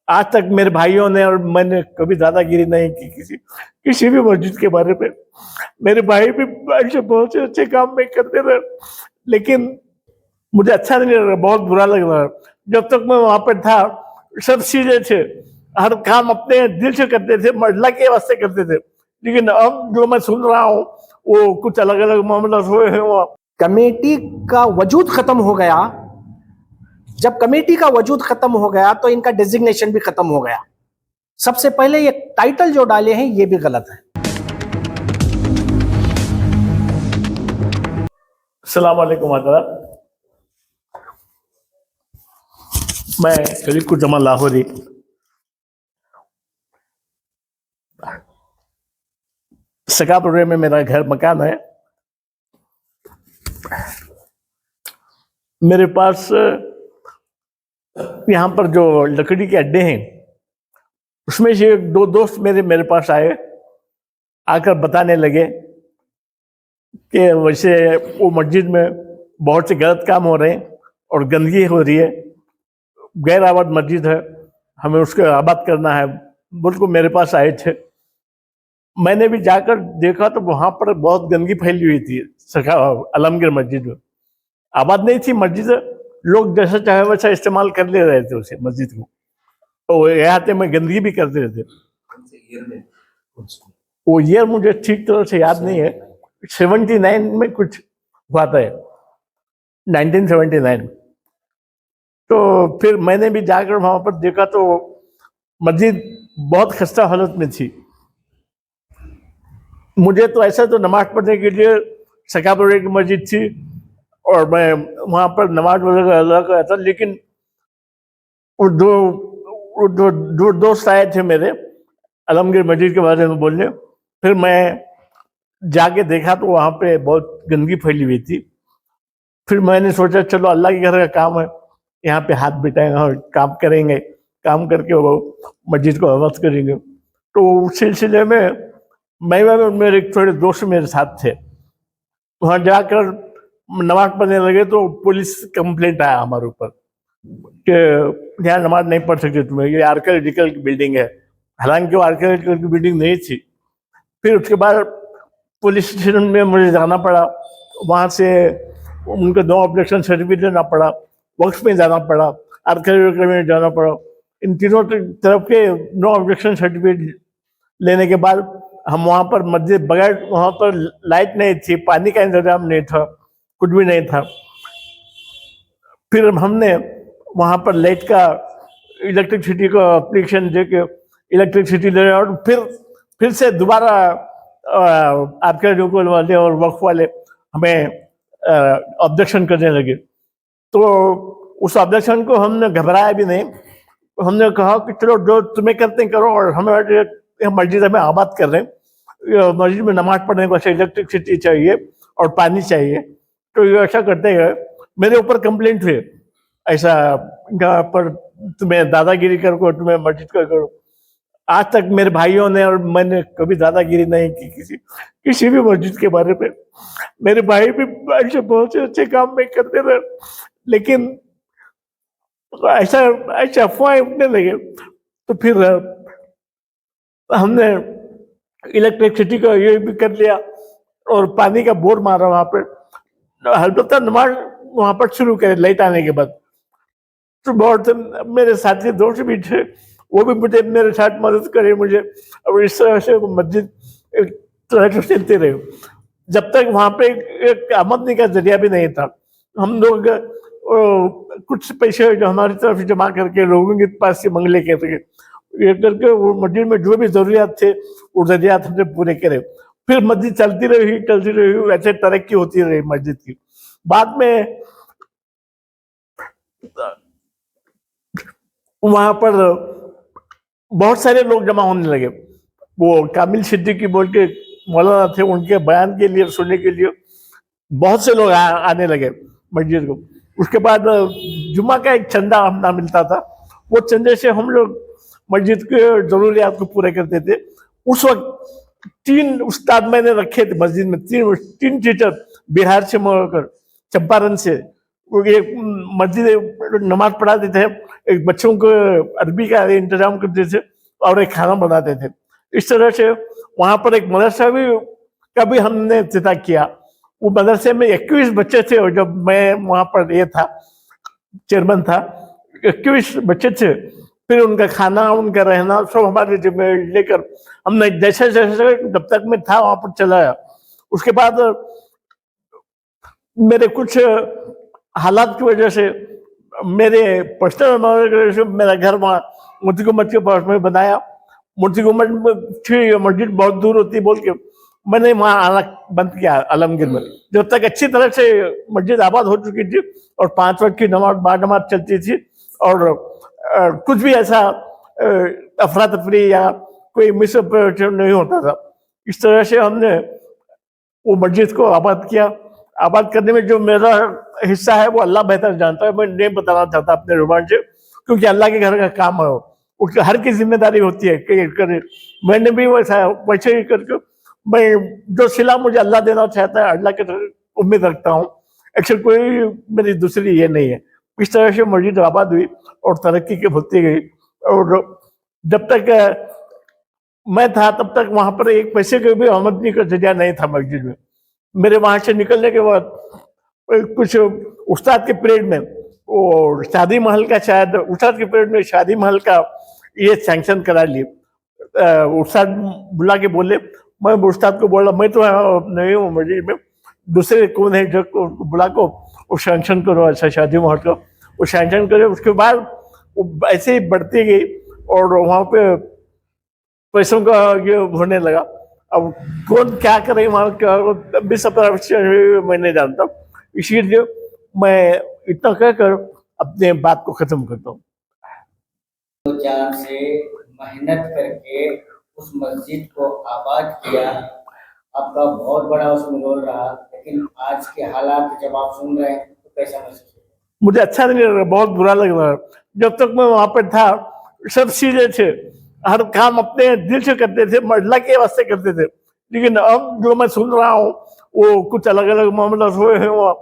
आज तक मेरे भाइयों ने और मैंने कभी दादागिरी नहीं की किसी किसी भी मस्जिद के बारे में। मेरे भाई भी ऐसे बहुत से अच्छे काम में करते रहे, लेकिन मुझे अच्छा नहीं लग रहा, बहुत बुरा लग रहा है। जब तक मैं वहां पर था, सब चीजें थे, हर काम अपने दिल से करते थे, अल्लाह के वास्ते करते थे। लेकिन अब जो मैं सुन रहा हूँ वो कुछ अलग अलग मामला हुए हैं वहाँ। कमेटी का वजूद खत्म हो गया। जब कमेटी का वजूद खत्म हो गया तो इनका डेजिग्नेशन भी खत्म हो गया। सबसे पहले ये टाइटल जो डाले हैं ये भी गलत है। अस्सलाम वालेकुम हज़रात, मैं शरीकुज्जमान लाहौरी सकापुरे में मेरा घर मकान है। मेरे पास यहाँ पर जो लकड़ी के अड्डे हैं उसमें से दो दोस्त मेरे पास आए, आकर बताने लगे कि वैसे वो मस्जिद में बहुत से गलत काम हो रहे हैं और गंदगी हो रही है, गैर आबाद मस्जिद है, हमें उसको आबाद करना है। बिल्कुल मेरे पास आए थे, मैंने भी जाकर देखा तो वहां पर बहुत गंदगी फैली हुई थी। आलमगीर मस्जिद में आबाद नहीं थी मस्जिद, लोग जैसा चाहे वैसा इस्तेमाल कर ले रहे थे उसे मस्जिद को, तो यहाँ में गंदगी भी करते रहते। वो ईयर मुझे ठीक तरह से याद नहीं है, 79 में कुछ हुआ था, 1979। तो फिर मैंने भी जाकर वहां पर देखा तो मस्जिद बहुत खस्ता हालत में थी। मुझे तो ऐसा तो नमाज पढ़ने के लिए सकापुरे की मस्जिद थी और मैं वहां पर नमाज वगैरह कर था, लेकिन वो दो दोस्त आए थे मेरे आलमगीर मस्जिद के बारे में बोलने। फिर मैं जाके देखा तो वहां पे बहुत गंदगी फैली हुई थी। फिर मैंने सोचा चलो अल्लाह के घर का काम है, यहाँ पे हाथ बिठाएंगे और काम करेंगे, काम करके वो मस्जिद को आबाद करेंगे। तो उस सिलसिले में मैं मेरे थोड़े दोस्त मेरे साथ थे, वहां जाकर नमाज पढ़ने लगे तो पुलिस कंप्लेंट आया हमारे ऊपर कि यहाँ नमाज नहीं पढ़ सकते तुम्हें, ये आर्कियोलॉजिकल की बिल्डिंग है। हालांकि वो आर्कियोलॉजिकल की बिल्डिंग नहीं थी। फिर उसके बाद पुलिस स्टेशन में मुझे जाना पड़ा, वहाँ से उनको नो ऑब्जेक्शन सर्टिफिकेट लेना पड़ा, वक्फ में जाना पड़ा, आर्कियोलॉजिकल में जाना पड़ा। इन तीनों तरफ के नो ऑब्जेक्शन सर्टिफिकेट लेने के बाद हम वहाँ पर मस्जिद बगैर, वहाँ पर लाइट नहीं थी, पानी का इंतजाम नहीं था, कुछ भी नहीं था। फिर हमने वहाँ पर लाइट का इलेक्ट्रिसिटी का एप्लीकेशन दे के इलेक्ट्रिसिटी ले, और फिर से दोबारा आपके लोकल वाले और वक्फ वाले हमें ऑब्जेक्शन करने लगे। तो उस ऑब्जेक्शन को हमने घबराया भी नहीं, हमने कहा कि चलो जो तुम्हें करते हैं करो, और हमें मस्जिद में आबाद कर रहे हैं, मस्जिद में नमाज पढ़ने को इलेक्ट्रिसिटी चाहिए और पानी चाहिए, तो ये ऐसा करते हैं। मेरे ऊपर कंप्लेंट हुए ऐसा यहाँ पर तुम्हें दादागिरी करो, तुम्हें मस्जिद का करो। आज तक मेरे भाइयों ने और मैंने कभी दादागिरी नहीं की किसी भी मस्जिद के बारे में। मेरे भाई भी ऐसे बहुत से अच्छे काम में करते रहे, लेकिन ऐसा अफवाहें उठने लगे तो फिर हमने इलेक्ट्रिसिटी का ये भी कर लिया और पानी का बोर्ड मारा वहां पर। अलबत्ता नमाज वहां पर शुरू करे लाइट आने के बाद। तो बहुत मेरे साथी दोस्त भी थे, वो भी मुझे मेरे साथ मदद करे मुझे, और इस तरह से मस्जिद एक तरह से चलती रही जब तक वहां पे एक आमदनी का जरिया भी नहीं था। हम लोग कुछ पैसे जो हमारी तरफ जमा करके लोगों के पास से मंग लेके ये करके वो मस्जिद में जो भी जरूरियात थे वो जरूरियात हमने पूरे करे। फिर मस्जिद चलती रही, वैसे तरक्की होती रही मस्जिद की। बाद में वहां पर बहुत सारे लोग जमा होने लगे। वो कामिल सिद्दीकी बोल के मौलाना थे, उनके बयान के लिए सुनने के लिए बहुत से लोग आने लगे मस्जिद को। उसके बाद जुम्मा का एक चंदा हमने मिलता था, वो चंदे से हम लोग मस्जिद के जरूरियात को पूरे करते थे। उस वक्त 3 उस्ताद मैंने रखे थे मस्जिद में, 3 टीचर बिहार से मोड़कर चंपारण से। एक मस्जिद नमाज पढ़ाते थे, एक बच्चों को अरबी का इंतजाम करते थे और एक खाना बनाते थे। इस तरह से वहाँ पर एक मदरसा भी का भी हमने इफ्तिताह किया। वो मदरसे में 21 बच्चे थे और जब मैं वहाँ पर ये था, चेयरमैन था, 21 बच्चे थे। फिर उनका खाना, उनका रहना सब हमारे जिम्मे लेकर हमने जैसे जैसे जब तक मैं था वहाँ पर चलाया। उसके बाद मेरे कुछ हालात की वजह से मेरे पर्सनल मेरा घर वहाँ मोती गुम्बद के पास में बनाया। मोती गुम्बद में थी मस्जिद, बहुत दूर होती बोल के मैंने वहाँ आना बंद किया आलमगीर में। जब तक अच्छी तरह से मस्जिद आबाद हो चुकी थी और 5 वक्त की नमाज बानमाज चलती थी और कुछ भी ऐसा अफरा तफरी या कोई मिसअपरेशन नहीं होता था। इस तरह से हमने वो मस्जिद को आबाद किया। आबाद करने में जो मेरा हिस्सा है वो अल्लाह बेहतर जानता है, मैं नहीं बताना चाहता अपने जुबान से, क्योंकि अल्लाह के घर का काम है, उसकी हर की जिम्मेदारी होती है कि करे। मैंने भी वैसे ही करके मैं जो सिला मुझे अल्लाह देना चाहता है, अल्लाह के उम्मीद रखता हूँ। एक्चुअली कोई मेरी दूसरी ये नहीं है। इस तरह से मस्जिद आबाद हुई और तरक्की के होती गई। और जब तक मैं था तब तक वहाँ पर एक पैसे के भी आमदनी का जरिया नहीं था मस्जिद में। मेरे वहाँ से निकलने के बाद कुछ उस्ताद के पीरियड में वो शादी महल का, शायद उस्ताद के पीरियड में शादी महल का ये सैंक्शन करा लिए। उस्ताद बुला के बोले, मैं उस्ताद को बोला मैं तो नहीं हूँ मस्जिद में, दूसरे कौन है जो बुला को वो सैंक्शन करो ऐसा शादी महल का। वो सैंक्शन करे, उसके बाद वो ऐसे ही बढ़ती गई और वहाँ पे पैसों का ये होने लगा। अब कौन क्या करे वहाँ का भी सब मैं नहीं जानता, इसीलिए मैं इतना कहकर अपने बात को खत्म करता हूँ। जान से मेहनत करके उस मस्जिद को आबाद किया, आपका बहुत बड़ा उसमें रोल रहा, लेकिन आज के हालात जब आप सुन रहे हैं तो कैसा महसूस होता है? मुझे अच्छा नहीं लग रहा, बहुत बुरा लग रहा है। जब तक मैं वहाँ पर था सब चीजें थे, हर काम अपने दिल से करते थे, अल्लाह के वास्ते करते थे। लेकिन अब जो मैं सुन रहा हूँ वो कुछ अलग अलग मामला हुए हैं। वहाँ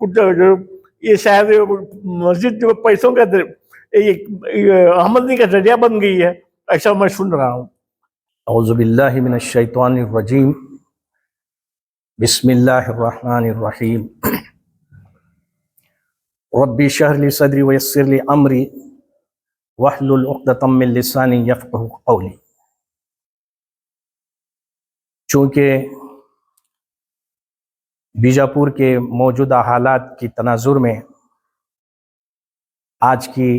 कुछ जो ये शायद मस्जिद जो पैसों का आमदनी का जरिया बन गई है, ऐसा मैं सुन रहा हूँ। औज़ु बिल्लाहि मिनश शैतानिर रजीम, बिस्मिल्लाहिर रहमानिर रहीम। रब्बी शरह ली सदरी व यस्सिर ली अमरी वहलुल उक़दतम मिन लिसानी यफ़क़हू क़ौली। चूँकि बीजापुर के मौजूदा हालात की तनाजुर में आज की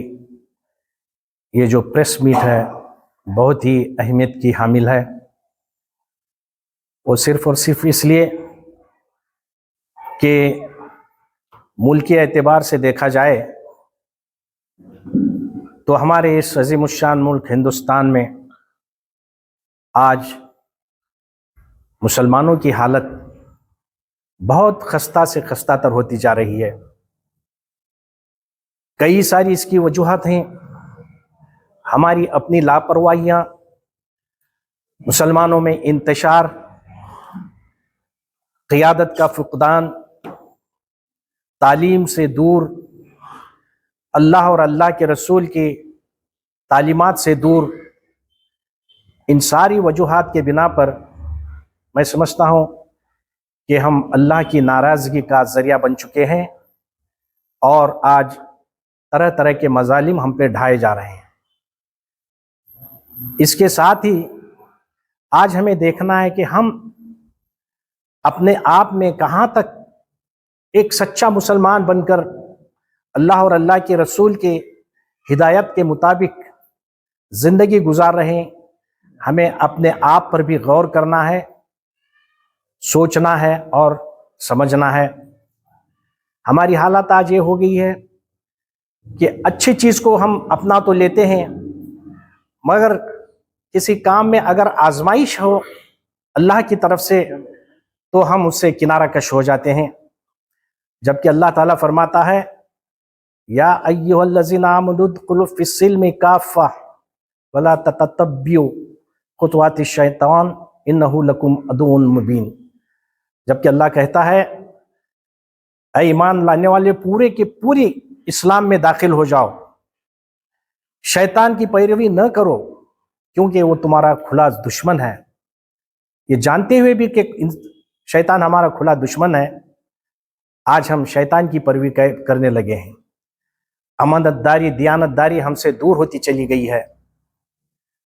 ये जो प्रेस मीट है बहुत ही अहमियत की हामिल है। वो सिर्फ़ और सिर्फ इसलिए कि मुल्की एतबार से देखा जाए तो हमारे इस अज़ीमुश्शान मुल्क हिंदुस्तान में आज मुसलमानों की हालत बहुत खस्ता से खस्तातर होती जा रही है। कई सारी इसकी वजूहात हैं। हमारी अपनी लापरवाहियाँ, मुसलमानों में इंतशार, क़ियादत का फ़ुक़दान, तालीम से दूर, अल्लाह और अल्लाह के रसूल की तालीमात से दूर, इन सारी वजूहात के बिना पर मैं समझता हूँ कि हम अल्लाह की नाराज़गी का ज़रिया बन चुके हैं और आज तरह तरह के मज़ालिम हम पे ढाए जा रहे हैं। इसके साथ ही आज हमें देखना है कि हम अपने आप में कहाँ तक एक सच्चा मुसलमान बनकर अल्लाह और अल्लाह के रसूल के हिदायत के मुताबिक ज़िंदगी गुजार रहे हैं। हमें अपने आप पर भी गौर करना है, सोचना है और समझना है। हमारी हालत आज ये हो गई है कि अच्छी चीज़ को हम अपना तो लेते हैं, मगर किसी काम में अगर आजमाइश हो अल्लाह की तरफ से तो हम उससे किनारा कश हो जाते हैं। जबकि अल्लाह ताला फरमाता है, या अय्युहल्लज़ीना आमनु उदखुलू फ़िस्सिल्मि काफ़्फ़ा वला ततब्बियू खुतवातिश शैतान इन्नहु लकुम अदुव्वुन मुबीन। जबकि अल्लाह कहता है, ऐ ईमान लाने वाले पूरे के पूरी इस्लाम में दाखिल हो जाओ, शैतान की पैरवी न करो, क्योंकि वो तुम्हारा खुला दुश्मन है। ये जानते हुए भी कि शैतान हमारा खुला दुश्मन है, आज हम शैतान की पैरवी करने लगे हैं। अमानतदारी, दियानतदारी हमसे दूर होती चली गई है।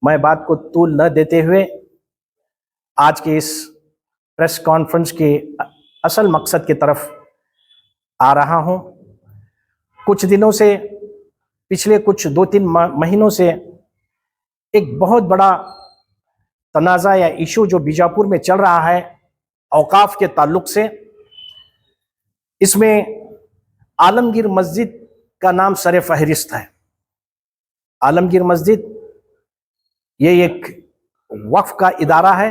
मैं बात को तूल न देते हुए आज के इस प्रेस कॉन्फ्रेंस के असल मकसद की तरफ आ रहा हूं। कुछ दिनों से, पिछले कुछ 2-3 महीनों से एक बहुत बड़ा तनाज़ा या इशू जो बीजापुर में चल रहा है औकाफ के ताल्लुक से, इसमें आलमगीर मस्जिद का नाम सरे फहरिस्त है। आलमगीर मस्जिद ये एक वक्फ का इदारा है,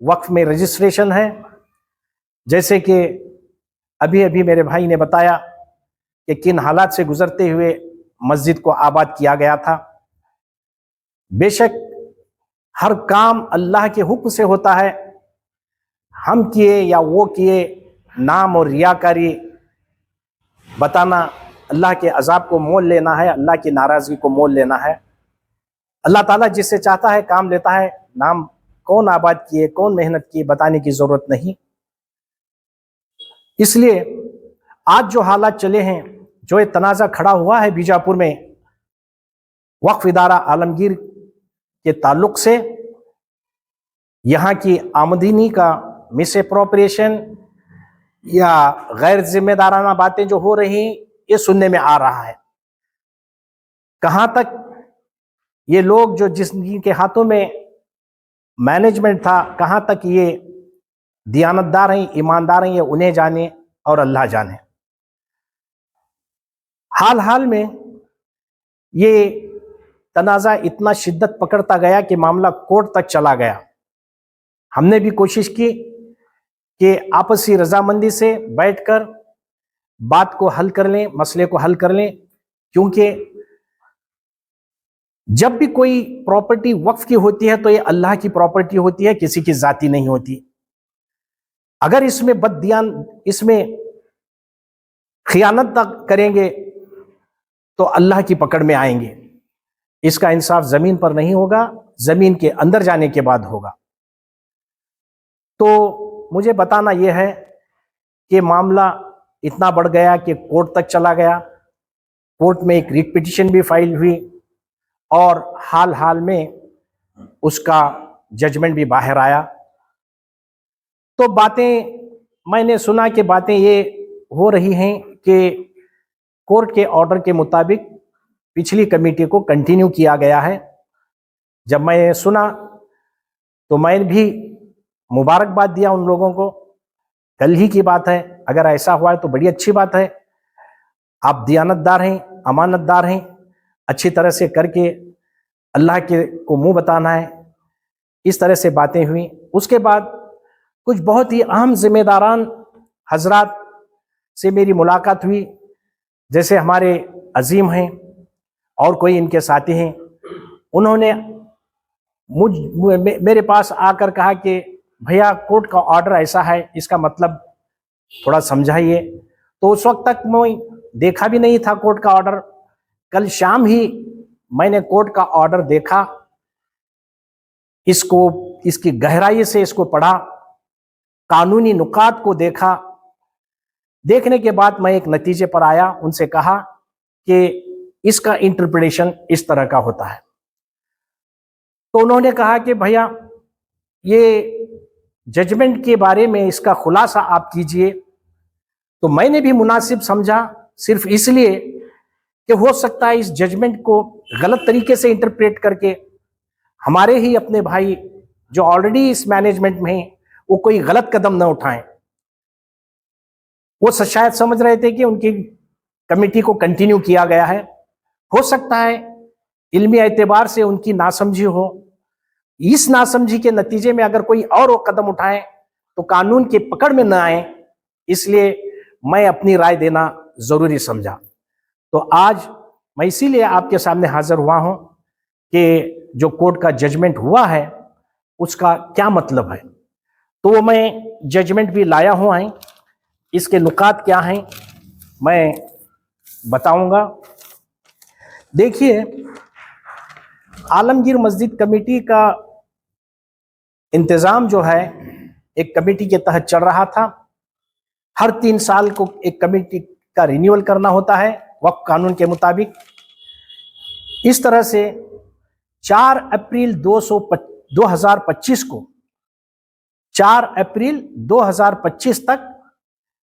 वक्फ में रजिस्ट्रेशन है। जैसे कि अभी अभी मेरे भाई ने बताया कि किन हालात से गुजरते हुए मस्जिद को आबाद किया गया था। बेशक हर काम अल्लाह के हुक्म से होता है। हम किए या वो किए, नाम और रियाकारी बताना, अल्लाह के अजाब को मोल लेना है, अल्लाह की नाराज़गी को मोल लेना है। अल्लाह ताला जिससे चाहता है काम लेता है। नाम कौन आबाद किए, कौन मेहनत की, बताने की ज़रूरत नहीं। इसलिए आज जो हालात चले हैं, जो एक तनाज़ा खड़ा हुआ है बीजापुर में वक्फ इदारा आलमगीर के ताल्लुक से, यहाँ की आमदनी का मिसअप्रोप्रिएशन या गैर जिम्मेदाराना बातें जो हो रही, ये सुनने में आ रहा है। कहाँ तक ये लोग जो जिनके हाथों में मैनेजमेंट था, कहाँ तक ये दियानतदार हैं, ईमानदार हैं, ये उन्हें जाने और अल्लाह जाने। हाल हाल में ये तनाज़ा इतना शिद्दत पकड़ता गया कि मामला कोर्ट तक चला गया। हमने भी कोशिश की कि आपसी रजामंदी से बैठकर बात को हल कर लें, मसले को हल कर लें, क्योंकि जब भी कोई प्रॉपर्टी वक्फ की होती है तो ये अल्लाह की प्रॉपर्टी होती है, किसी की जाती नहीं होती। अगर इसमें इसमें खियानत करेंगे तो अल्लाह की पकड़ में आएंगे। इसका इंसाफ जमीन पर नहीं होगा, जमीन के अंदर जाने के बाद होगा। तो मुझे बताना यह है कि मामला इतना बढ़ गया कि कोर्ट तक चला गया। कोर्ट में एक रिट पिटीशन भी फाइल हुई और हाल हाल में उसका जजमेंट भी बाहर आया। तो बातें मैंने सुना कि बातें ये हो रही हैं कि कोर्ट के ऑर्डर के मुताबिक पिछली कमेटी को कंटिन्यू किया गया है। जब मैं सुना तो मैंने भी मुबारकबाद दिया उन लोगों को। कल ही की बात है, अगर ऐसा हुआ है तो बड़ी अच्छी बात है। आप दियानतदार हैं, अमानतदार हैं, अच्छी तरह से करके अल्लाह के को मुंह बताना है। इस तरह से बातें हुई। उसके बाद कुछ बहुत ही अहम जिम्मेदारान हजरात से मेरी मुलाकात हुई, जैसे हमारे अजीम हैं और कोई इनके साथी हैं। उन्होंने मेरे पास आकर कहा कि भैया कोर्ट का ऑर्डर ऐसा है, इसका मतलब थोड़ा समझाइए। तो उस वक्त तक मैं देखा भी नहीं था कोर्ट का ऑर्डर। कल शाम ही मैंने कोर्ट का ऑर्डर देखा, इसकी गहराई से इसको पढ़ा, कानूनी नुकात को देखा। देखने के बाद मैं एक नतीजे पर आया। उनसे कहा कि इसका इंटरप्रिटेशन इस तरह का होता है। तो उन्होंने कहा कि भैया ये जजमेंट के बारे में इसका खुलासा आप कीजिए। तो मैंने भी मुनासिब समझा, सिर्फ इसलिए कि हो सकता है इस जजमेंट को गलत तरीके से इंटरप्रेट करके हमारे ही अपने भाई जो ऑलरेडी इस मैनेजमेंट में हैं वो कोई गलत कदम न उठाएं। वो शायद समझ रहे थे कि उनकी कमेटी को कंटिन्यू किया गया है। हो सकता है इल्मी एतबार से उनकी नासमझी हो। इस नासमझी के नतीजे में अगर कोई और वो कदम उठाए तो कानून की पकड़ में न आए, इसलिए मैं अपनी राय देना जरूरी समझा। तो आज मैं इसीलिए आपके सामने हाजिर हुआ हूं कि जो कोर्ट का जजमेंट हुआ है उसका क्या मतलब है। तो वो मैं जजमेंट भी लाया हुआ है, इसके नुकात क्या हैं मैं बताऊंगा। देखिए, आलमगीर मस्जिद कमेटी का इंतजाम जो है एक कमेटी के तहत चल रहा था। हर 3 साल को एक कमेटी का रिन्यूअल करना होता है वक्फ कानून के मुताबिक। इस तरह से 4 अप्रैल 2025 को 4 अप्रैल 2025 तक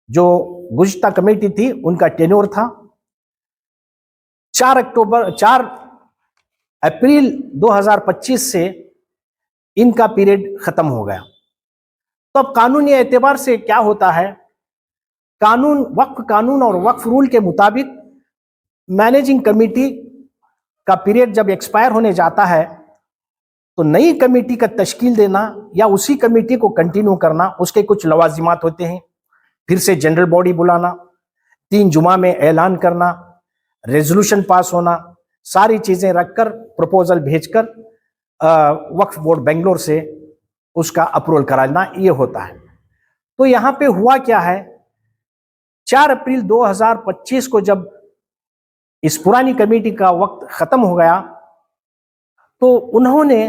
जो गुज़िश्ता कमेटी थी उनका टेन्योर था। 4 अप्रैल 2025 से इनका पीरियड खत्म हो गया। तो अब कानूनी एतबार से क्या होता है, वक्फ कानून और वक्फ रूल के मुताबिक मैनेजिंग कमेटी का पीरियड जब एक्सपायर होने जाता है तो नई कमेटी का तश्कील देना या उसी कमेटी को कंटिन्यू करना, उसके कुछ लवाजिमात होते हैं। फिर से जनरल बॉडी बुलाना, 3 जुमा में ऐलान करना, रेजोल्यूशन पास होना, सारी चीजें रखकर प्रपोजल भेजकर वक्फ बोर्ड बेंगलोर से उसका अप्रूवल कराना, ये होता है। तो यहाँ पे हुआ क्या है, 4 अप्रैल 2025 को जब इस पुरानी कमेटी का वक्त खत्म हो गया तो उन्होंने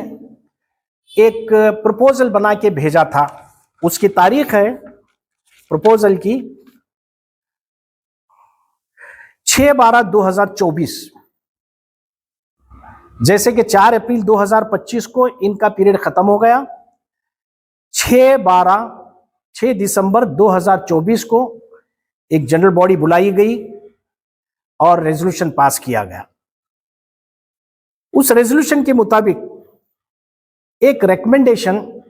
एक प्रपोजल बना के भेजा था। उसकी तारीख है प्रपोजल की 6/12/2024। जैसे कि 4 अप्रैल 2025 को इनका पीरियड खत्म हो गया, 6 दिसंबर 2024 को एक जनरल बॉडी बुलाई गई और रेजोल्यूशन पास किया गया। उस रेजोल्यूशन के मुताबिक एक रिकमेंडेशन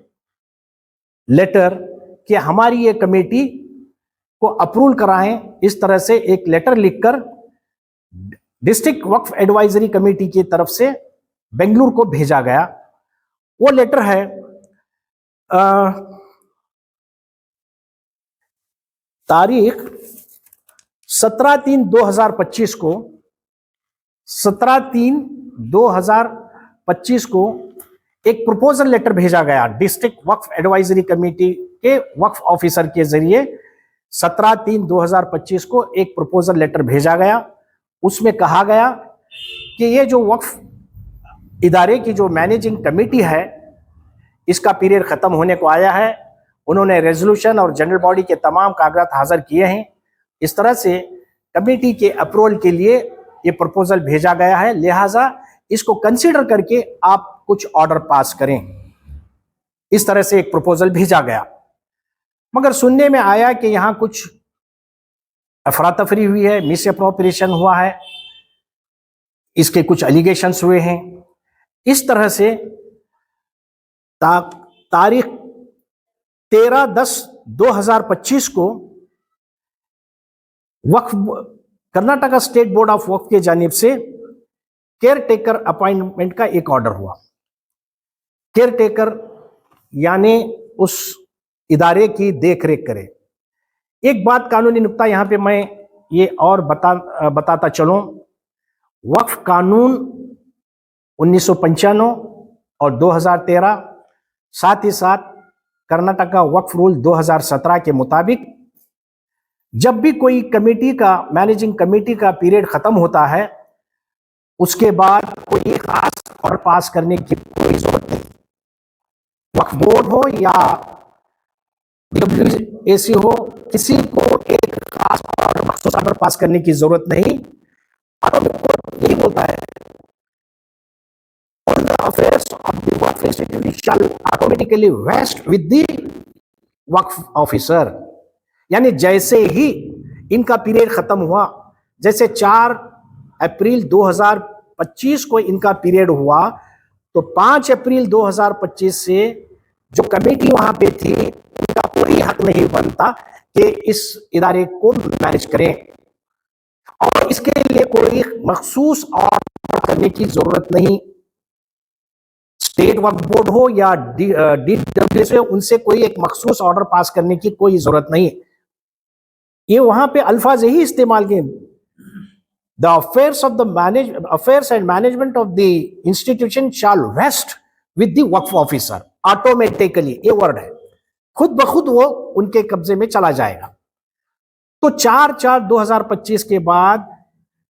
लेटर कि हमारी ये कमेटी को अप्रूव कराएं, इस तरह से एक लेटर लिखकर डिस्ट्रिक्ट वक्फ एडवाइजरी कमेटी की तरफ से बेंगलुरु को भेजा गया। वो लेटर है तारीख 17/3/2025 को 17/3/2025 को एक प्रपोजल लेटर भेजा गया डिस्ट्रिक्ट वक्फ एडवाइजरी कमेटी के वक्फ ऑफिसर के जरिए। 17/3/2025 को एक प्रपोजल लेटर भेजा गया। उसमें कहा गया कि ये जो वक्फ इदारे की जो मैनेजिंग कमेटी है इसका पीरियड खत्म होने को आया है। उन्होंने रेजोल्यूशन और जनरल बॉडी के तमाम कागजात हाजिर किए हैं। इस तरह से कमेटी के अप्रूवल के लिए ये प्रपोजल भेजा गया है, लिहाजा इसको कंसीडर करके आप कुछ ऑर्डर पास करें। इस तरह से एक प्रपोजल भेजा गया, मगर सुनने में आया कि यहां कुछ अफरा तफरी हुई है, मिस अप्रोप्रिएशन हुआ है, इसके कुछ एलिगेशंस हुए हैं। इस तरह से तारीख 13/10/2025 को वक्फ कर्नाटका स्टेट बोर्ड ऑफ वक्फ की जानिब से केयर टेकर अपॉइंटमेंट का एक ऑर्डर हुआ। केयर टेकर यानी उस इदारे की देख रेख करे। एक बात कानूनी नुक्ता यहां पे मैं ये और बताता चलूं, वक्फ कानून 1995 और 2013, साथ ही साथ कर्नाटका वक्फ रूल 2017 के मुताबिक जब भी कोई कमेटी का मैनेजिंग कमेटी का पीरियड खत्म होता है उसके बाद कोई खास ऑर्डर पास करने की कोई जरूरत नहीं। वक्फ बोर्ड हो या डब्ल्यूएसी हो, किसी को एक खास ऑर्डर मखसूस ऑर्डर पास करने की जरूरत नहीं। यही बोलता है all the affairs of the waqf institution shall automatically vest with the waqf officer। यानी जैसे ही इनका पीरियड खत्म हुआ, जैसे 4 अप्रैल 2025 को इनका पीरियड हुआ तो 5 अप्रैल 2025 से जो कमेटी वहां पे थी उनका कोई हक नहीं बनता कि इस इदारे को मैनेज करें, और इसके लिए कोई मखसूस ऑर्डर करने की जरूरत नहीं। स्टेट वक्फ बोर्ड हो या डीडब्ल्यूएस हो, उनसे कोई एक मखसूस ऑर्डर पास करने की कोई जरूरत नहीं। ये वहां पे अल्फाज यही इस्तेमाल किए, the affairs and management of the institution shall vest with the Waqf officer automatically. ये वर्ड है, खुद ब खुद वो उनके कब्जे में चला जाएगा। तो 4/4/2025 के बाद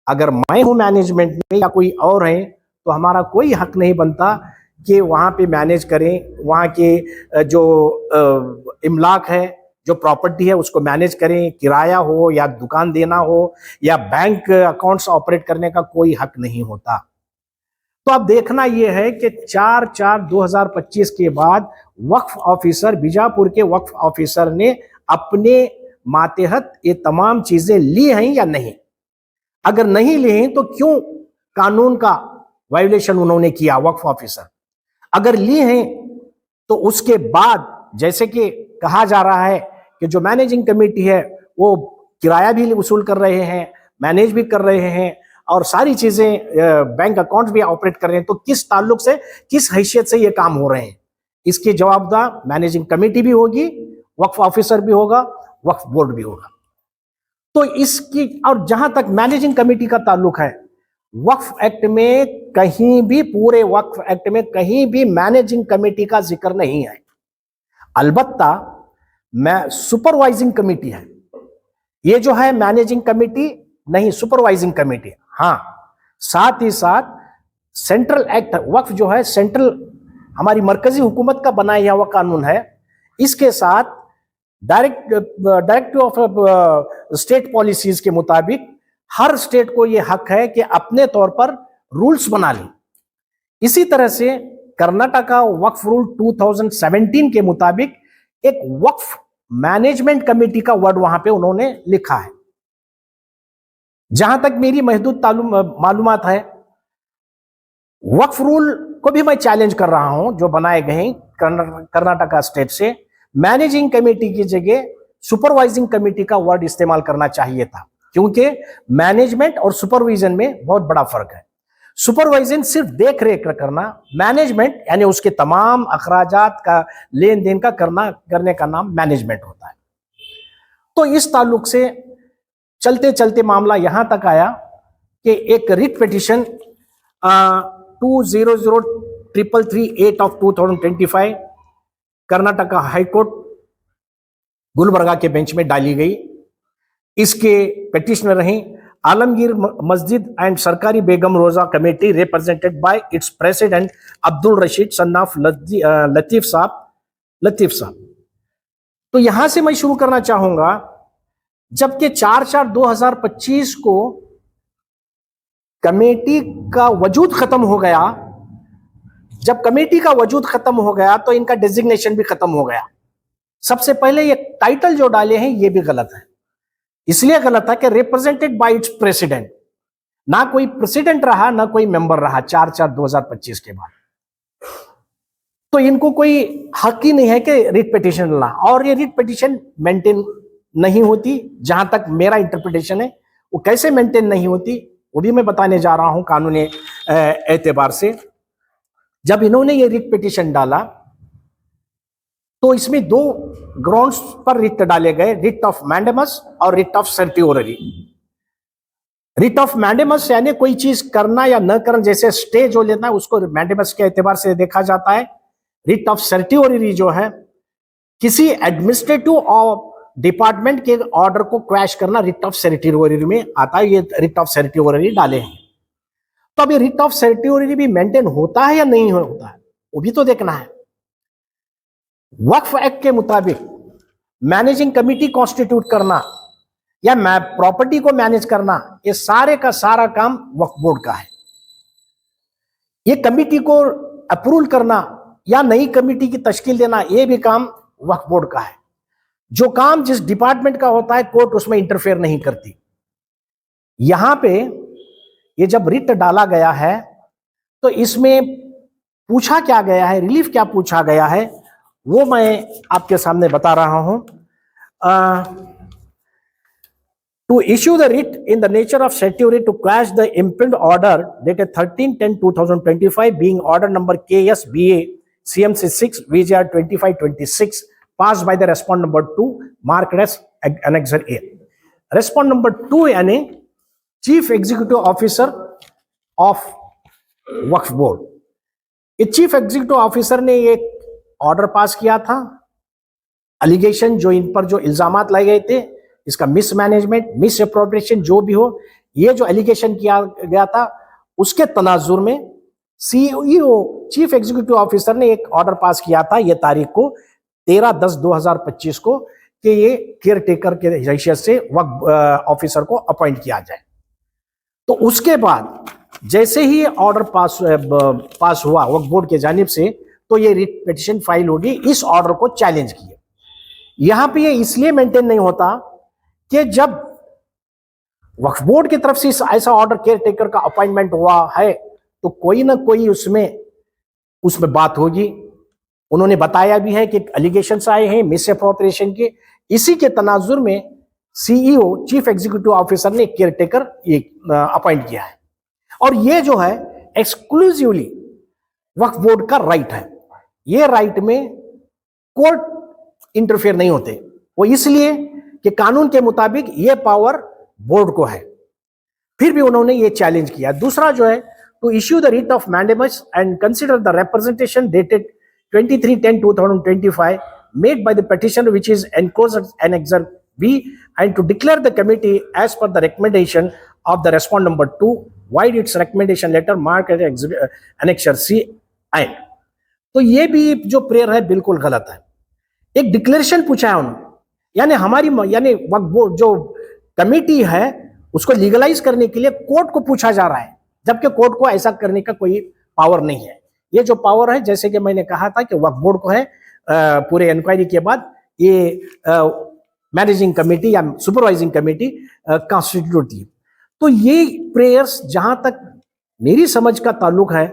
अगर मैं हूं मैनेजमेंट में या कोई और है तो हमारा कोई हक नहीं बनता कि वहां पे मैनेज करें, वहां के जो इमलाक है, जो प्रॉपर्टी है उसको मैनेज करें, किराया हो या दुकान देना हो या बैंक अकाउंट्स ऑपरेट करने का कोई हक नहीं होता। तो अब देखना यह है कि 4/4/2025 के बाद वक्फ ऑफिसर, बीजापुर के वक्फ ऑफिसर ने अपने मातहत ये तमाम चीजें ली हैं या नहीं। अगर नहीं ली हैं तो क्यों कानून का वायोलेशन उन्होंने किया वक्फ ऑफिसर। अगर ली हैं तो उसके बाद जैसे कि कहा जा रहा है कि जो मैनेजिंग कमेटी है वो किराया भी वसूल कर रहे हैं, मैनेज भी कर रहे हैं और सारी चीजें बैंक अकाउंट भी ऑपरेट कर रहे हैं, तो किस ताल्लुक से, किस हैसियत से ये काम हो रहे हैं, इसकी जवाबदार मैनेजिंग कमेटी भी होगी, वक्फ ऑफिसर भी होगा, वक्फ बोर्ड भी होगा। तो इसकी, और जहां तक मैनेजिंग कमेटी का ताल्लुक है, वक्फ एक्ट में कहीं भी, पूरे वक्फ एक्ट में कहीं भी मैनेजिंग कमेटी का जिक्र नहीं है। अलबत्ता मैं सुपरवाइजिंग कमेटी है, ये जो है मैनेजिंग कमेटी नहीं, सुपरवाइजिंग कमेटी। हाँ, साथ ही साथ सेंट्रल एक्ट, वक्फ जो है सेंट्रल, हमारी मरकजी हुकूमत का बनाया हुआ कानून है, इसके साथ डायरेक्टिव ऑफ स्टेट पॉलिसीज के मुताबिक हर स्टेट को यह हक है कि अपने तौर पर रूल्स बना लें। इसी तरह से कर्नाटका वक्फ रूल 2017 के मुताबिक एक वक्फ मैनेजमेंट कमेटी का वर्ड वहां पे उन्होंने लिखा है। जहां तक मेरी महदूद मालूमात है, वक्फ रूल को भी मैं चैलेंज कर रहा हूं जो बनाए गए हैं कर्नाटका स्टेट से। मैनेजिंग कमेटी की जगह सुपरवाइजिंग कमेटी का वर्ड इस्तेमाल करना चाहिए था, क्योंकि मैनेजमेंट और सुपरविजन में बहुत बड़ा फर्क है। सुपरवाइजन सिर्फ देख रेख करना, मैनेजमेंट यानी उसके तमाम अखराजात का लेन देन का करने का नाम मैनेजमेंट होता है। तो इस ताल्लुक से चलते चलते मामला यहां तक आया कि एक writ petition 200338 of 2025 Karnataka high court Gulbarga के बेंच में डाली गई। इसके पिटिशनर रहीं आलमगीर मस्जिद एंड सरकारी बेगम रोजा committee represented by it's president Abdul Rashid son of Latif साहब। तो यहां से मैं शुरू करना चाहूंगा, जबकि 4/4/2025 को कमेटी का वजूद खत्म हो गया। जब कमेटी का वजूद खत्म हो गया तो इनका डेजिग्नेशन भी खत्म हो गया। सबसे पहले ये टाइटल जो डाले हैं ये भी गलत है। इसलिए गलत है कि रिप्रेजेंटेड बाय इट्स प्रेसिडेंट, ना कोई प्रेसिडेंट रहा ना कोई मेंबर रहा 4/4/2025 के बाद। तो इनको कोई हक ही नहीं है कि रिट पिटीशन ला, और ये रिट पिटीशन मेंटेन नहीं होती। जहां तक मेरा इंटरप्रिटेशन है, वो कैसे मेंटेन नहीं होती वो भी मैं बताने जा रहा हूं कानूनी एतबार से। जब इन्होंने ये रिट पिटीशन डाला तो इसमें 2 ग्राउंड्स पर रिट डाले गए, रिट ऑफ मैंडेमस और writ of certiorari. Writ of mandamus यानी कोई चीज करना या न करना, जैसे स्टे जो लेना है उसको मैंडेमस के एतबार से देखा जाता है। रिट ऑफ सर्टियोररी जो है किसी एडमिनिस्ट्रेटिव और डिपार्टमेंट के ऑर्डर को क्रैश करना, रिट ऑफ सर्टियोररी में आता है। ये रिट ऑफ सर्टियोररी डाले हैं। तो अभी रिट ऑफ सर्टियोररी भी मेंटेन होता है या नहीं होता है वो भी तो देखना है। वक्फ एक्ट के मुताबिक मैनेजिंग कमेटी कॉन्स्टिट्यूट करना या प्रॉपर्टी को मैनेज करना, ये सारे का सारा काम वक्फ बोर्ड का है। ये कमेटी को अप्रूव करना या नई कमेटी की तश्कील देना, ये भी काम वक्फ बोर्ड का है। जो काम जिस डिपार्टमेंट का होता है कोर्ट उसमें इंटरफेयर नहीं करती। यहां पे ये जब रिट डाला गया है तो इसमें पूछा क्या गया है, रिलीफ क्या पूछा गया है, वो मैं आपके सामने बता रहा हूं। To issue the writ in the nature of certiorari to quash the impugned order dated 13/10/2025 being order number KSBA CMC 6 VGR 2526 passed by the respondent number 2 marked as annexure A. Respondent number 2 यानी chief executive officer of Waqf board. ये chief executive officer ने एक order pass किया था। Allegation जो इन पर जो इल्जामात लाए गए थे, इसका मिसमैनेजमेंट, मिस अप्रोप्रिएशन जो भी हो, ये जो एलिगेशन किया गया था उसके तनाजुर में सीईओ चीफ एग्जीक्यूटिव ऑफिसर ने एक ऑर्डर पास किया था ये तारीख को 13/10/2025 को कि ये केयर टेकर के हैसियत से वक्फ ऑफिसर को अपॉइंट किया जाए। तो उसके बाद जैसे ही ऑर्डर पास हुआ वक्फ बोर्ड के जानिब से, तो ये रिट पिटीशन फाइल होगी इस ऑर्डर को चैलेंज किए। यहां पे ये इसलिए मेंटेन नहीं होता कि जब वक्फ बोर्ड की तरफ से ऐसा ऑर्डर केयर टेकर का अपॉइंटमेंट हुआ है तो कोई ना कोई उसमें बात होगी। उन्होंने बताया भी है कि एलिगेशंस आए हैं मिस अप्रोप्रिएशन के, इसी के तनाजुर में सीईओ चीफ एग्जीक्यूटिव ऑफिसर ने केयर टेकर अपॉइंट किया है। और ये जो है एक्सक्लूसिवली वक्फ बोर्ड का राइट है, ये राइट में कोर्ट इंटरफेयर नहीं होते। वो इसलिए कि कानून के मुताबिक ये पावर बोर्ड को है, फिर भी उन्होंने ये चैलेंज किया। दूसरा जो है to issue the writ of mandamus and consider the representation dated 23/10/2025 made by the petitioner which is enclosed Annexure B and to declare the committee as per the recommendation of the respondent number 2 void its recommendation letter marked as Annexure C and। तो ये भी जो prayer है बिल्कुल गलत है। एक declaration पूछा है उन्होंने, यानी वक्फ बोर्ड जो कमेटी है उसको लीगलाइज करने के लिए कोर्ट को पूछा जा रहा है, जबकि कोर्ट को ऐसा करने का कोई पावर नहीं है। ये जो पावर है जैसे कि मैंने कहा था कि वक्फ बोर्ड को है पूरे इंक्वायरी के बाद ये मैनेजिंग कमेटी या सुपरवाइजिंग कमेटी कॉन्स्टिट्यूट की। तो ये प्रेयर्स जहां तक मेरी समझ का ताल्लुक है,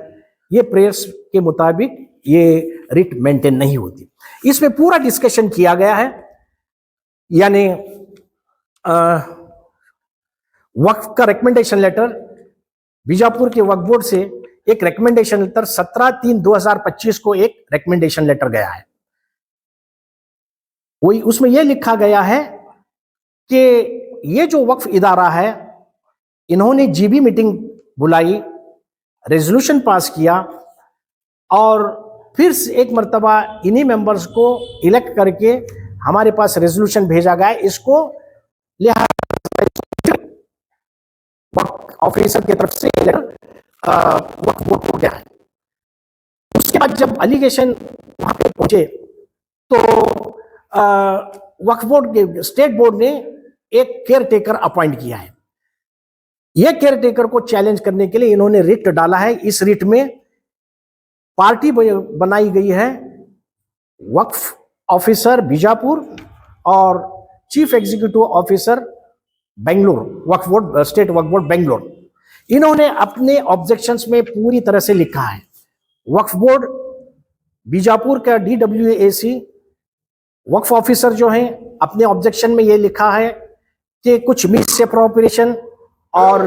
ये प्रेयर्स के मुताबिक ये रिट मेंटेन नहीं होती। इसमें पूरा डिस्कशन किया गया है, यानी वक्फ का रिकमेंडेशन लेटर बीजापुर के वक्फ बोर्ड से एक रिकमेंडेशन लेटर 17/3/2025 को एक रिकमेंडेशन लेटर गया है। वही उसमें यह लिखा गया है कि ये जो वक्फ इदारा है इन्होंने जीबी मीटिंग बुलाई, रेजोल्यूशन पास किया और फिर एक मर्तबा इन्हीं मेंबर्स को इलेक्ट करके हमारे पास रेजोल्यूशन भेजा गया। इसको वक्फ ऑफिसर की तरफ से वक्फ बोर्ड को गया है। उसके बाद जब एलिगेशन वहां पे पहुंचे तो वक्फ बोर्ड के स्टेट बोर्ड ने एक केयर टेकर अपॉइंट किया है। यह केयर टेकर को चैलेंज करने के लिए इन्होंने रिट डाला है। इस रिट में पार्टी बनाई गई है वक्फ ऑफिसर बीजापुर और चीफ एग्जीक्यूटिव ऑफिसर बेंगलुरु, वक्फ बोर्ड स्टेट वक्फ बोर्ड बेंगलुरु। इन्होंने अपने ऑब्जेक्शंस में पूरी तरह से लिखा है। वक्फ बोर्ड बीजापुर का DWAC वक्फ ऑफिसर जो हैं अपने ऑब्जेक्शन में ये लिखा है कि कुछ मिस अप्रोप्रिएशन और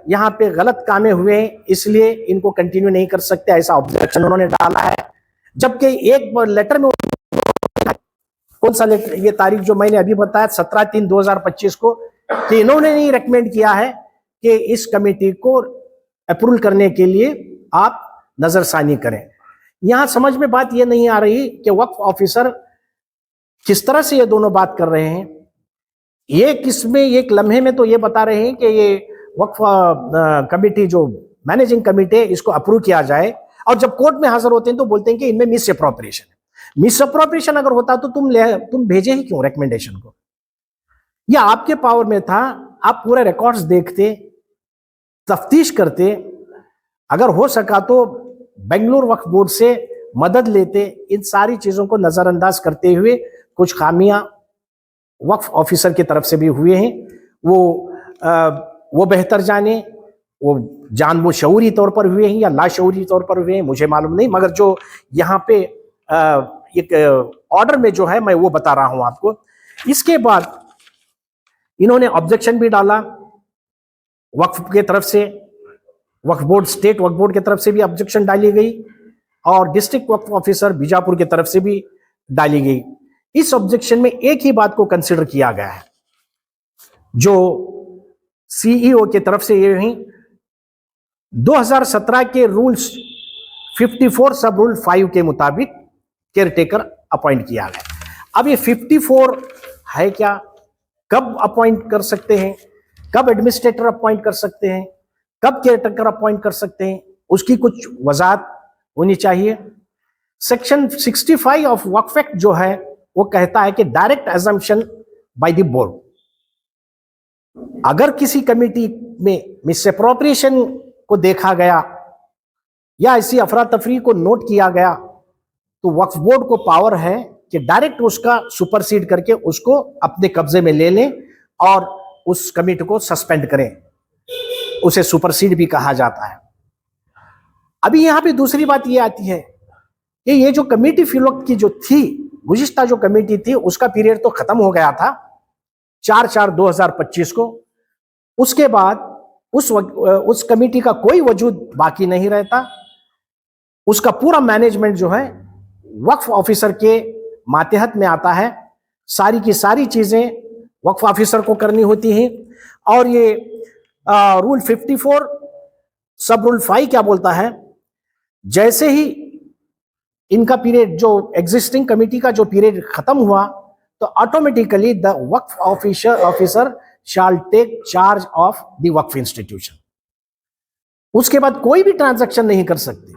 यहाँ पे गलत कामें हुए हैं, इसलिए इनको कंटिन्यू नहीं कर सकते, ऐसा ऑब्जेक्शन उन्होंने डाला है। जबकि एक लेटर में कौन सा लेटर, ये तारीख जो मैंने अभी बताया 17/3/2025 को, कि इन्होंने नहीं रेकमेंड किया है कि इस कमेटी को अप्रूवल करने के लिए आप नजरसानी करें। यहां समझ में बात ये नहीं आ रही कि वक्फ ऑफिसर किस तरह से ये दोनों बात कर रहे हैं। ये किसमें एक लम्हे में तो ये बता रहे हैं कि ये वक्फ कमेटी जो मैनेजिंग कमेटी है इसको अप्रूव किया जाए, और जब कोर्ट में हाजिर होते हैं तो बोलते हैं कि इनमें मिस अप्रोप्रिएशन है। मिस अप्रोप्रिएशन अगर होता तो तुम भेजे ही क्यों रिकमेंडेशन को? यह आपके पावर में था, आप पूरे रिकॉर्ड्स देखते, तफ्तीश करते, अगर हो सका तो बेंगलुरु वक्फ बोर्ड से मदद लेते। इन सारी चीजों को नजरअंदाज करते हुए कुछ खामियां वक्फ ऑफिसर की तरफ से भी हुए हैं, वो बेहतर जाने, वो जानबूझ शऊरी तौर पर हुए हैं या लाशऊरी तौर पर हुए हैं, मुझे मालूम नहीं। मगर जो यहाँ पे एक ऑर्डर में जो है मैं वो बता रहा हूं आपको। इसके बाद इन्होंने ऑब्जेक्शन भी डाला वक्फ के तरफ से, वक्फ बोर्ड स्टेट वक्फ बोर्ड की तरफ से भी ऑब्जेक्शन डाली गई और डिस्ट्रिक्ट वक्फ ऑफिसर बीजापुर की तरफ से भी डाली गई। इस ऑब्जेक्शन में एक ही बात को कंसिडर किया गया है, जो सीईओ की तरफ से ये ही 2017 के रूल्स 54 सब रूल 5 के मुताबिक केयर टेकर अपॉइंट किया गया। अब ये 54 है क्या, कब अपॉइंट कर सकते हैं, कब एडमिनिस्ट्रेटर अपॉइंट कर सकते हैं, कब केयरटेकर अपॉइंट कर सकते हैं, उसकी कुछ वजाहत होनी चाहिए। सेक्शन 65 ऑफ वक्फ एक्ट जो है वो कहता है कि direct assumption by the board, अगर किसी कमेटी में मिसअप्रोप्रिएशन को देखा गया या ऐसी अफरा तफरी को नोट किया गया तो वक्फ बोर्ड को पावर है कि डायरेक्ट उसका सुपरसीड करके उसको अपने कब्जे में ले लें और उस कमेटी को सस्पेंड करें, उसे सुपरसीड भी कहा जाता है। अभी यहां पे दूसरी बात ये आती है कि ये जो कमेटी फिलवक्त की जो थी, गुज़िश्ता जो कमेटी थी उसका पीरियड तो खत्म हो गया था 4/4/2025 को। उसके बाद उस कमेटी का कोई वजूद बाकी नहीं रहता। उसका पूरा मैनेजमेंट जो है वक्फ ऑफिसर के मातहत में आता है। सारी की सारी चीजें वक्फ ऑफिसर को करनी होती हैं। और ये रूल 54 सब रूल 5 क्या बोलता है, जैसे ही इनका पीरियड जो एग्जिस्टिंग कमेटी का जो पीरियड खत्म हुआ तो automatically the Waqf officer shall take charge of the Waqf institution. उसके बाद कोई भी ट्रांजैक्शन नहीं कर सकते,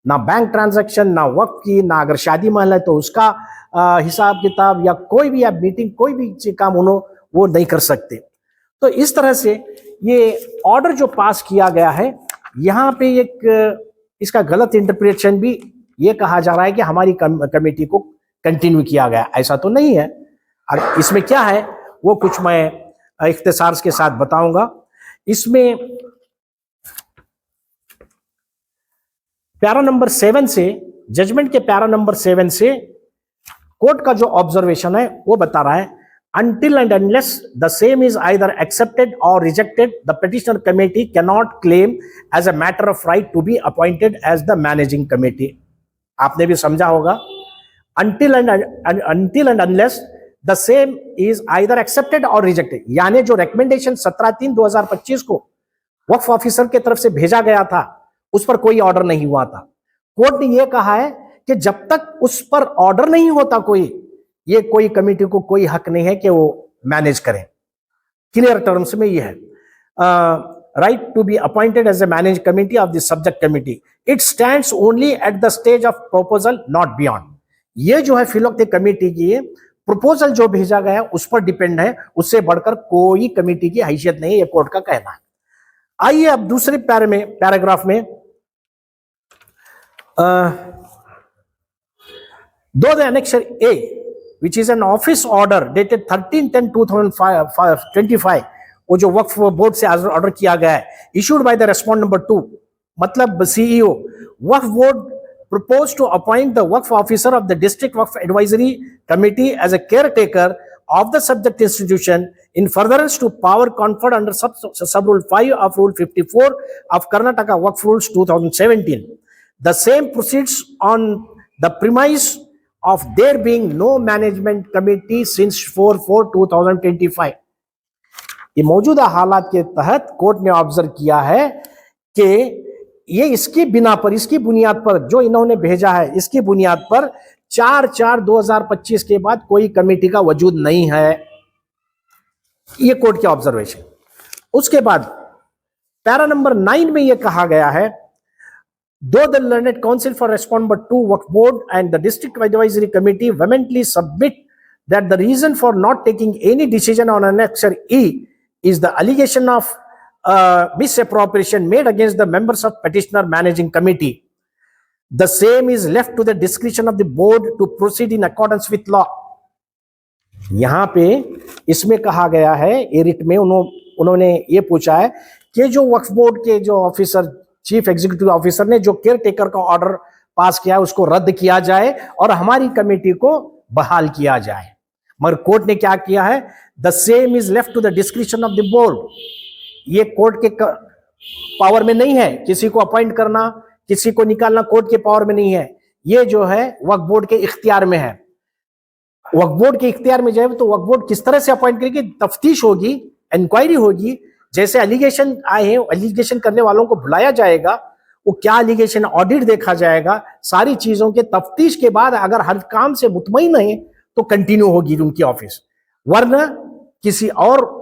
ना बैंक ट्रांजैक्शन, ना वक्फ की, ना अगर शादी महल है तो उसका हिसाब किताब या कोई भी आप मीटिंग कोई भी काम वो नहीं कर सकते। तो इस तरह से ये ऑर्डर जो पास किया गया है, यहाँ पे एक इसका गलत इंटरप्रिटेशन भी ये कहा जा रहा है कि हमारी कमेटी को कंटिन्यू किया गया, ऐसा तो नहीं है। और इसमें क्या है वो कुछ मैं इख्तिसार के साथ बताऊंगा। इसमें पैरा नंबर 7 से, जजमेंट के पैरा नंबर 7 से कोर्ट का जो ऑब्जर्वेशन है वो बता रहा है, until and unless the same is either accepted or rejected, the petitioner committee cannot claim as a matter of right to be appointed as the managing committee। आपने भी समझा होगा, until and unless the same is either accepted or rejected, यानी जो recommendation 17/3/2025 को वक्फ officer की तरफ से भेजा गया था उस पर कोई ऑर्डर नहीं हुआ था। कोर्ट ने यह कहा है कि जब तक उस पर ऑर्डर नहीं होता कोई कमेटी को कोई हक नहीं है कि वो मैनेज करें। क्लियर टर्म्स में यह है, right to be appointed as a manage committee of the subject committee, it stands only at the stage of proposal not beyond. ये जो है फिलवक्त कमेटी की प्रपोजल जो भेजा गया है उस पर डिपेंड है, उससे बढ़कर कोई कमेटी की हैसियत नहीं है, ये कोर्ट का कहना है। आइए अब दूसरे पैराग्राफ में though the annexure A, which is an office order dated 13/10/2025, वो जो वक्फ बोर्ड से ऑर्डर किया गया है, issued by the respondent number 2, मतलब CEO, Waqf board proposed to appoint the Waqf officer of the district Waqf advisory committee as a caretaker of the subject institution in furtherance to power conferred under sub rule 5 of rule 54 of Karnataka Waqf Rules 2017. The same proceeds on the premise of there being no management committee since 4/4/2025। ये मौजूदा हालात के तहत court ने observe किया है कि ये इसकी बिना पर, इसकी बुनियाद पर जो इन्होंने भेजा है, इसकी बुनियाद पर 4/4/2025 के बाद कोई कमेटी का वजूद नहीं है। ये कोर्ट के ऑब्जर्वेशन। उसके बाद पैरा नंबर 9 में यह कहा गया है, though the learned counsel for respondent 2 Waqf board and the district advisory committee vehemently submit that the reason for not taking any decision on annexure E is the allegation of misappropriation made against the members of petitioner managing committee, the same is left to the discretion of the board to proceed in accordance with law। यहां पे इसमें कहा गया है, ये writ में उन्होंने ये पूछा है कि जो वक्फ बोर्ड के जो ऑफिसर, चीफ एग्जीक्यूटिव ऑफिसर ने जो केयर टेकर का ऑर्डर पास किया है उसको रद्द किया जाए और हमारी कमेटी को बहाल किया जाए। मगर कोर्ट ने क्या किया है, the same is left to the description of the board. ये कोर्ट के पावर में नहीं है, किसी को अपॉइंट करना, किसी को निकालना कोर्ट के पावर में नहीं है। ये जो है वक्फ बोर्ड के इख्तियार में है। वक्फ बोर्ड के इख्तियार में जाए तो वक्फ बोर्ड किस तरह से अपॉइंट करेगी, तफ्तीश होगी, इंक्वायरी होगी, जैसे एलिगेशन आए हैं एलिगेशन करने वालों को बुलाया जाएगा, वो क्या एलिगेशन, ऑडिट देखा जाएगा, सारी चीजों के तफ्तीश के बाद अगर हर काम से मुतमईन है तो कंटिन्यू होगी उनकी ऑफिस, वरना किसी और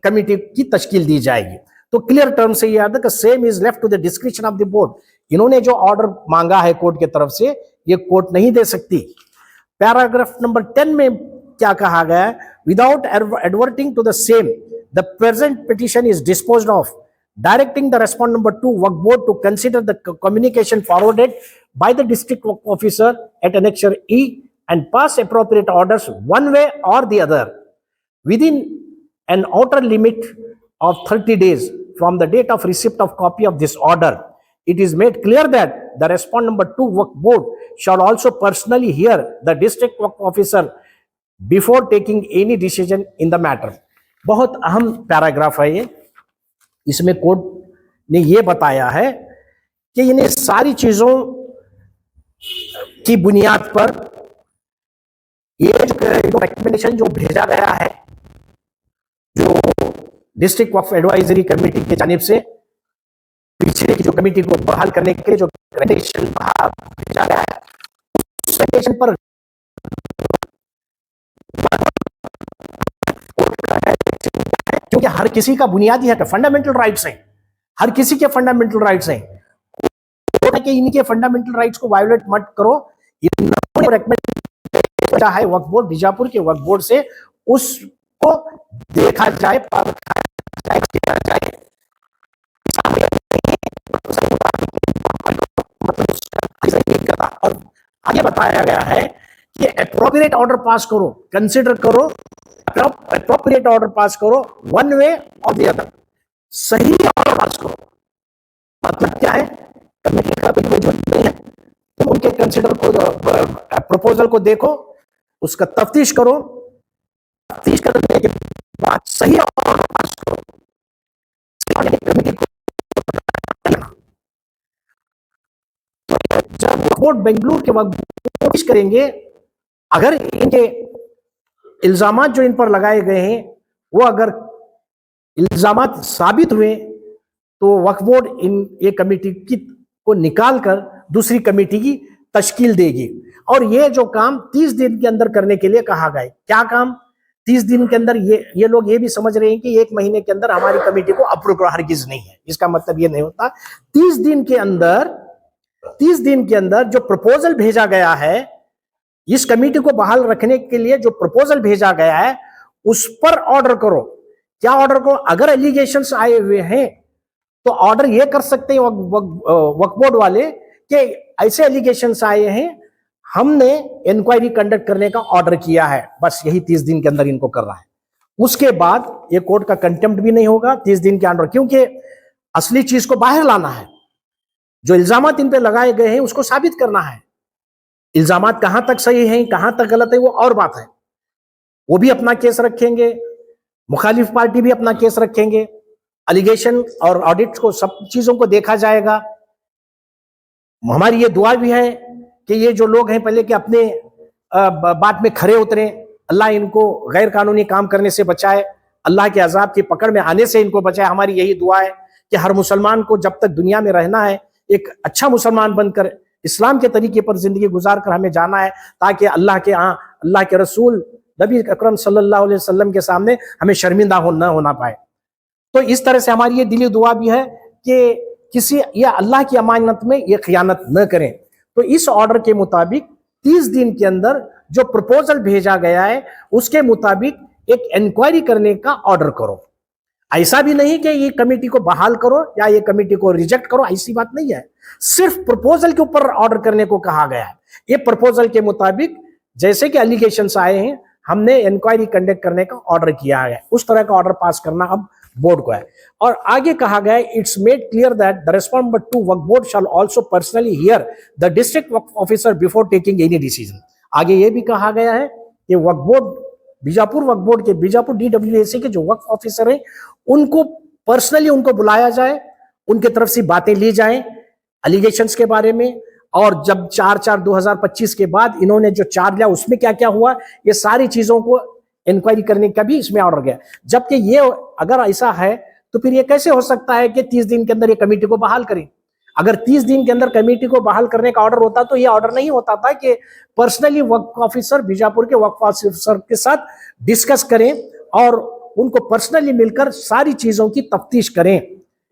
कमेटी की तश्कील दी जाएगी। तो क्लियर टर्म से ये आता है कि same is left to the description of the board. इन्होंने जो ऑर्डर मांगा है कोर्ट की तरफ से, ये कोर्ट नहीं दे सकती। पैराग्राफ नंबर 10 में क्या कहा गया है? Without adverting to the same the present petition is disposed of, directing the respondent number 2 work board to consider the communication forwarded by the district work officer at annexure E and pass appropriate orders one way or the other within an outer limit of 30 days from the date of receipt of copy of this order. It is made clear that the respondent number 2 work board shall also personally hear the district work officer before taking any decision in the matter. बहुत अहम paragraph है ये। इसमें court ने यह बताया है कि इन्हें सारी चीजों की बुनियाद पर ये जो रिकमेंडेशन जो भेजा गया है, जो डिस्ट्रिक्ट वक्फ एडवाइजरी कमेटी की जानिब से पीछे की जो कमेटी को बहाल करने के लिए जो रिकमेंडेशन भेजा गया है, उस रिकमेंडेशन पर क्योंकि हर किसी का बुनियादी हक है, फंडामेंटल राइट्स हैं, हर किसी के फंडामेंटल राइट्स हैं, कि इनके फंडामेंटल राइट्स को वायोलेट मत करो। इन्होंने रेकमेंड है वक्फ बोर्ड, बीजापुर के वक्फ बोर्ड से उसको देखा जाए, किया जाए। और आगे बताया गया है कि एप्रोप्रिएट ऑर्डर पास करो, कंसिडर करो, एप्रोप्रिएट ऑर्डर पास करो, वन वे और द अदर, सही ऑर्डर पास करो। मतलब क्या है? कमेटी का कोई जरूरत नहीं है, तुम उनके कंसिडर को, प्रपोजल को देखो, उसका तफ्तीश करो, तफ्तीश करने के बाद सही ऑर्डर पास करो, कमेटी को। तो जब कोर्ट बेंगलुरु के वक्त कोशिश करेंगे, अगर इनके इल्जामात जो इन पर लगाए गए हैं वो अगर इल्जामात साबित हुए, तो वक्फ बोर्ड ये कमेटी को निकाल कर दूसरी कमेटी की तश्कील देगी। और ये जो काम 30 दिन के अंदर करने के लिए कहा गया है। क्या काम? 30 दिन के अंदर। ये लोग ये भी समझ रहे हैं कि 1 महीने के अंदर हमारी कमेटी को अप्रूव करो, हरगिज नहीं है। इसका मतलब ये नहीं होता। 30 दिन के अंदर जो प्रपोजल भेजा गया है, इस कमेटी को बहाल रखने के लिए जो प्रपोजल भेजा गया है, उस पर ऑर्डर करो। क्या ऑर्डर करो? अगर एलिगेशंस आए हुए हैं तो ऑर्डर ये कर सकते हैं वक्फ बोर्ड वाले कि ऐसे एलिगेशंस आए हैं, हमने इंक्वायरी कंडक्ट करने का ऑर्डर किया है। बस यही 30 दिन के अंदर इनको करना है। उसके बाद ये कोर्ट का कंटेम्प्ट भी नहीं होगा 30 दिन के अंदर, क्योंकि असली चीज को बाहर लाना है। जो इल्जामात इन पे लगाए गए हैं उसको साबित करना है। इल्जामात कहां तक सही हैं, कहां तक गलत है, वो और बात है। वो भी अपना केस रखेंगे, मुखालिफ पार्टी भी अपना केस रखेंगे, एलिगेशन और ऑडिट को, सब चीजों को देखा जाएगा। हमारी ये दुआ भी है कि ये जो लोग हैं पहले कि अपने बात में खरे उतरे, अल्लाह इनको गैर कानूनी काम करने से बचाए, अल्लाह के अजाब की पकड़ में आने से इनको बचाए। हमारी यही दुआ है कि हर मुसलमान को जब तक दुनिया में रहना है, एक अच्छा मुसलमान बनकर इस्लाम के तरीके पर जिंदगी गुजार कर हमें जाना है, ताकि अल्लाह के रसूल नबी अकरम सल्लल्लाहु अलैहि वसल्लम के सामने हमें शर्मिंदा न होना पाए। तो इस तरह से हमारी ये दिली दुआ भी है कि किसी या अल्लाह की अमानत में ये खयानत न करें। तो इस ऑर्डर के मुताबिक 30 दिन के अंदर जो प्रपोजल भेजा गया है उसके मुताबिक एक इंक्वायरी करने का ऑर्डर करो। ऐसा भी नहीं कि ये कमेटी को बहाल करो या ये कमेटी को रिजेक्ट करो, ऐसी बात नहीं है। सिर्फ प्रपोजल के ऊपर ऑर्डर करने को कहा गया है। ये प्रपोजल के मुताबिक जैसे कि एलिगेशंस आए हैं, हमने इंक्वायरी कंडक्ट करने का ऑर्डर किया है, उस तरह का ऑर्डर पास करना अब बोर्ड को है। और आगे कहा गया है, it's made clear that the respondent to Waqf board shall also personally hear the district Waqf officer before taking any decision. आगे ये भी कहा गया है कि वक्फ बोर्ड, बीजापुर वक्फ बोर्ड के, बीजापुर DWAC के जो वक्फ ऑफिसर हैं, उनको पर्सनली उनको बुलाया जाए, उनके तरफ से बातें ली जाएं एलिगेशंस के बारे में, और जब 4/4/2025 के बाद इन्होंने जो चार्ज लिया उसमें क्या क्या हुआ, ये सारी चीजों को इंक्वायरी करने का भी इसमें ऑर्डर गया। जबकि ये अगर ऐसा है तो फिर ये कैसे हो सकता है कि 30 दिन के अंदर ये कमेटी को बहाल करें? अगर 30 दिन के अंदर कमेटी को बहाल करने का ऑर्डर होता तो ये ऑर्डर नहीं होता था कि पर्सनली वक्फ ऑफिसर, बीजापुर के वक्फ ऑफिसर के साथ डिस्कस करें और उनको पर्सनली मिलकर सारी चीजों की तफ्तीश करें।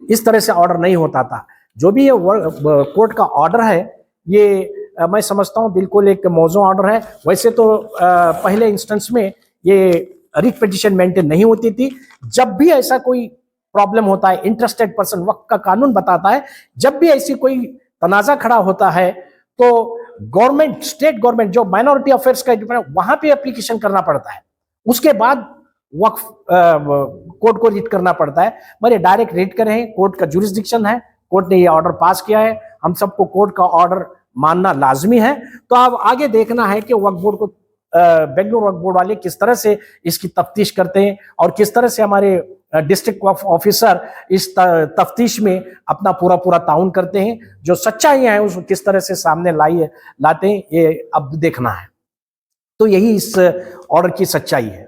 इस तरह से ऑर्डर नहीं होता था। जो भी ये कोर्ट का ऑर्डर है, ये मैं समझता हूं बिल्कुल एक मौजूद ऑर्डर है। वैसे तो पहले इंस्टेंस में ये रिट पिटीशन मेंटेन नहीं होती थी। जब भी ऐसा कोई प्रॉब्लम होता है, इंटरेस्टेड पर्सन, वक्त का कानून बताता है, जब भी ऐसी कोई तनाजा खड़ा होता है तो गवर्नमेंट, स्टेट गवर्नमेंट जो माइनॉरिटी अफेयर्स का डिपार्टमेंट, वहां पे एप्लीकेशन करना पड़ता है। उसके बाद वक्फ कोर्ट को रीड करना पड़ता है। मगर डायरेक्ट रीड करें, कोर्ट का जुरिस्डिक्शन है, कोर्ट ने ये ऑर्डर पास किया है, हम सबको कोर्ट का ऑर्डर मानना लाजमी है। तो अब आगे देखना है कि वक्फ बोर्ड को, बेंगलुरु वक्फ बोर्ड वाले किस तरह से इसकी तफ्तीश करते हैं और किस तरह से हमारे डिस्ट्रिक्ट वक्फ ऑफिसर इस तफ्तीश में अपना पूरा ताउन करते हैं। जो सच्चाइयां हैं उसको किस तरह से सामने लाते हैं, ये अब देखना है। तो यही इस ऑर्डर की सच्चाई है।